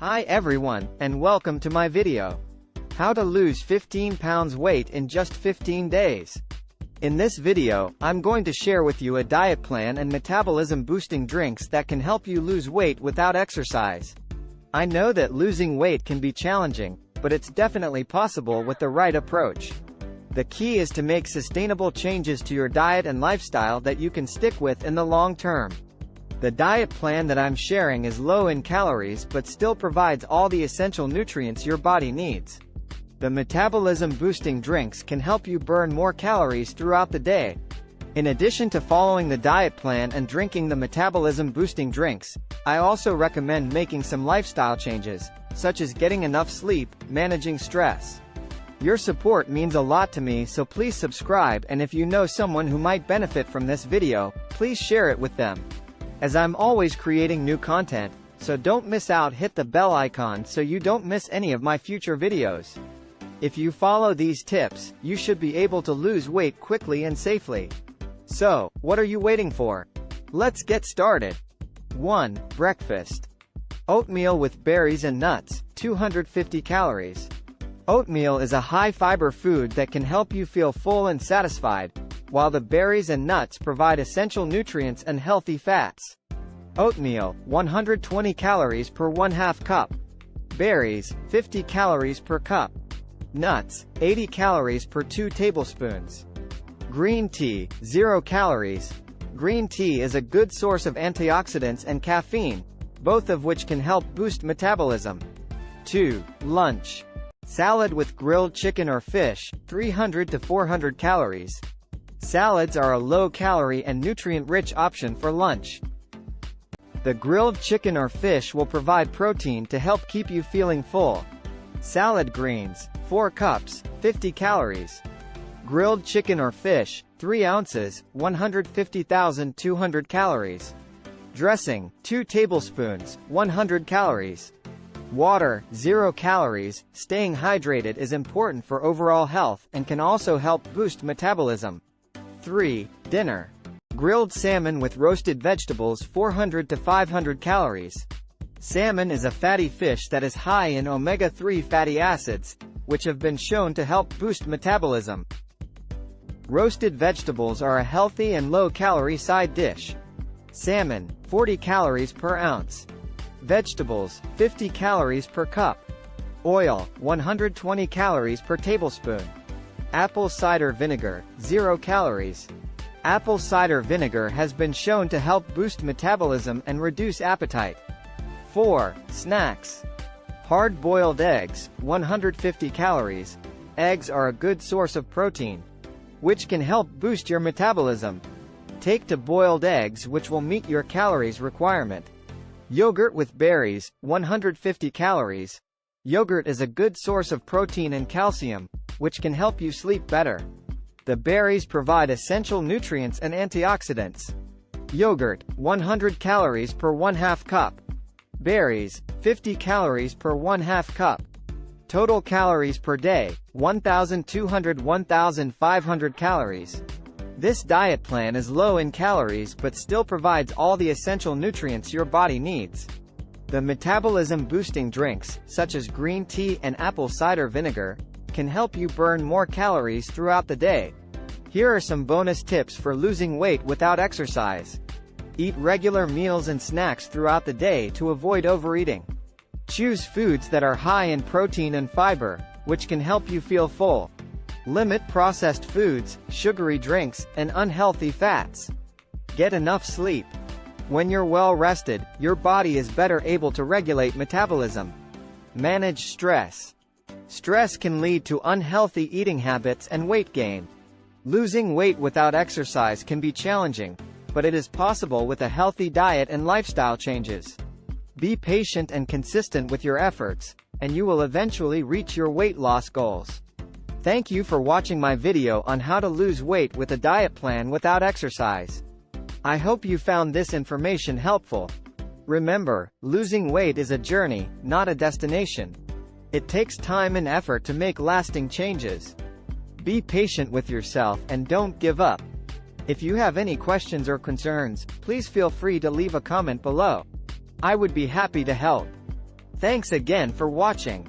Hi everyone, and welcome to my video. How to lose 15 pounds weight in just 15 days. In this video, I'm going to share with you a diet plan and metabolism boosting drinks that can help you lose weight without exercise. I know that losing weight can be challenging, but it's definitely possible with the right approach. The key is to make sustainable changes to your diet and lifestyle that you can stick with in the long term. The diet plan that I'm sharing is low in calories but still provides all the essential nutrients your body needs. The metabolism boosting drinks can help you burn more calories throughout the day. In addition to following the diet plan and drinking the metabolism boosting drinks, I also recommend making some lifestyle changes, such as getting enough sleep, managing stress. Your support means a lot to me, so please subscribe, and if you know someone who might benefit from this video, please share it with them. As I'm always creating new content, so don't miss out. Hit the bell icon so you don't miss any of my future videos. If you follow these tips, you should be able to lose weight quickly and safely. So, what are you waiting for? Let's get started. 1. Breakfast. Oatmeal with berries and nuts, 250 calories. Oatmeal is a high-fiber food that can help you feel full and satisfied, while the berries and nuts provide essential nutrients and healthy fats. Oatmeal, 120 calories per 1/2 cup. Berries, 50 calories per cup. Nuts, 80 calories per 2 tablespoons. Green tea, 0 calories. Green tea is a good source of antioxidants and caffeine, both of which can help boost metabolism. 2. Lunch. Salad with grilled chicken or fish, 300 to 400 calories. Salads are a low-calorie and nutrient-rich option for lunch. The grilled chicken or fish will provide protein to help keep you feeling full. Salad greens, 4 cups, 50 calories. Grilled chicken or fish, 3 ounces, 150,200 calories. Dressing, 2 tablespoons, 100 calories. Water, 0 calories. Staying hydrated is important for overall health and can also help boost metabolism. 3. Dinner. Grilled salmon with roasted vegetables, 400 to 500 calories. Salmon is a fatty fish that is high in omega-3 fatty acids, which have been shown to help boost metabolism. Roasted vegetables are a healthy and low-calorie side dish. Salmon, 40 calories per ounce. Vegetables, 50 calories per cup. Oil, 120 calories per tablespoon. Apple cider vinegar, 0 calories. Apple cider vinegar has been shown to help boost metabolism and reduce appetite. 4. Snacks. Hard-boiled eggs, 150 calories. Eggs are a good source of protein, which can help boost your metabolism. Take to boiled eggs, which will meet your calories requirement. Yogurt with berries, 150 calories. Yogurt is a good source of protein and calcium, which can help you sleep better. The berries provide essential nutrients and antioxidants. Yogurt, 100 calories per 1/2 cup. Berries, 50 calories per 1/2 cup. Total calories per day, 1,200–1,500 calories. This diet plan is low in calories but still provides all the essential nutrients your body needs. The metabolism-boosting drinks, such as green tea and apple cider vinegar, can help you burn more calories throughout the day. Here are some bonus tips for losing weight without exercise. Eat regular meals and snacks throughout the day to avoid overeating. Choose foods that are high in protein and fiber, which can help you feel full. Limit processed foods, sugary drinks, and unhealthy fats. Get enough sleep. When you're well rested, your body is better able to regulate metabolism. Manage stress. Stress can lead to unhealthy eating habits and weight gain. Losing weight without exercise can be challenging, but it is possible with a healthy diet and lifestyle changes. Be patient and consistent with your efforts, and you will eventually reach your weight loss goals. Thank you for watching my video on how to lose weight with a diet plan without exercise. I hope you found this information helpful. Remember, losing weight is a journey, not a destination. It takes time and effort to make lasting changes. Be patient with yourself and don't give up. If you have any questions or concerns, please feel free to leave a comment below. I would be happy to help. Thanks again for watching.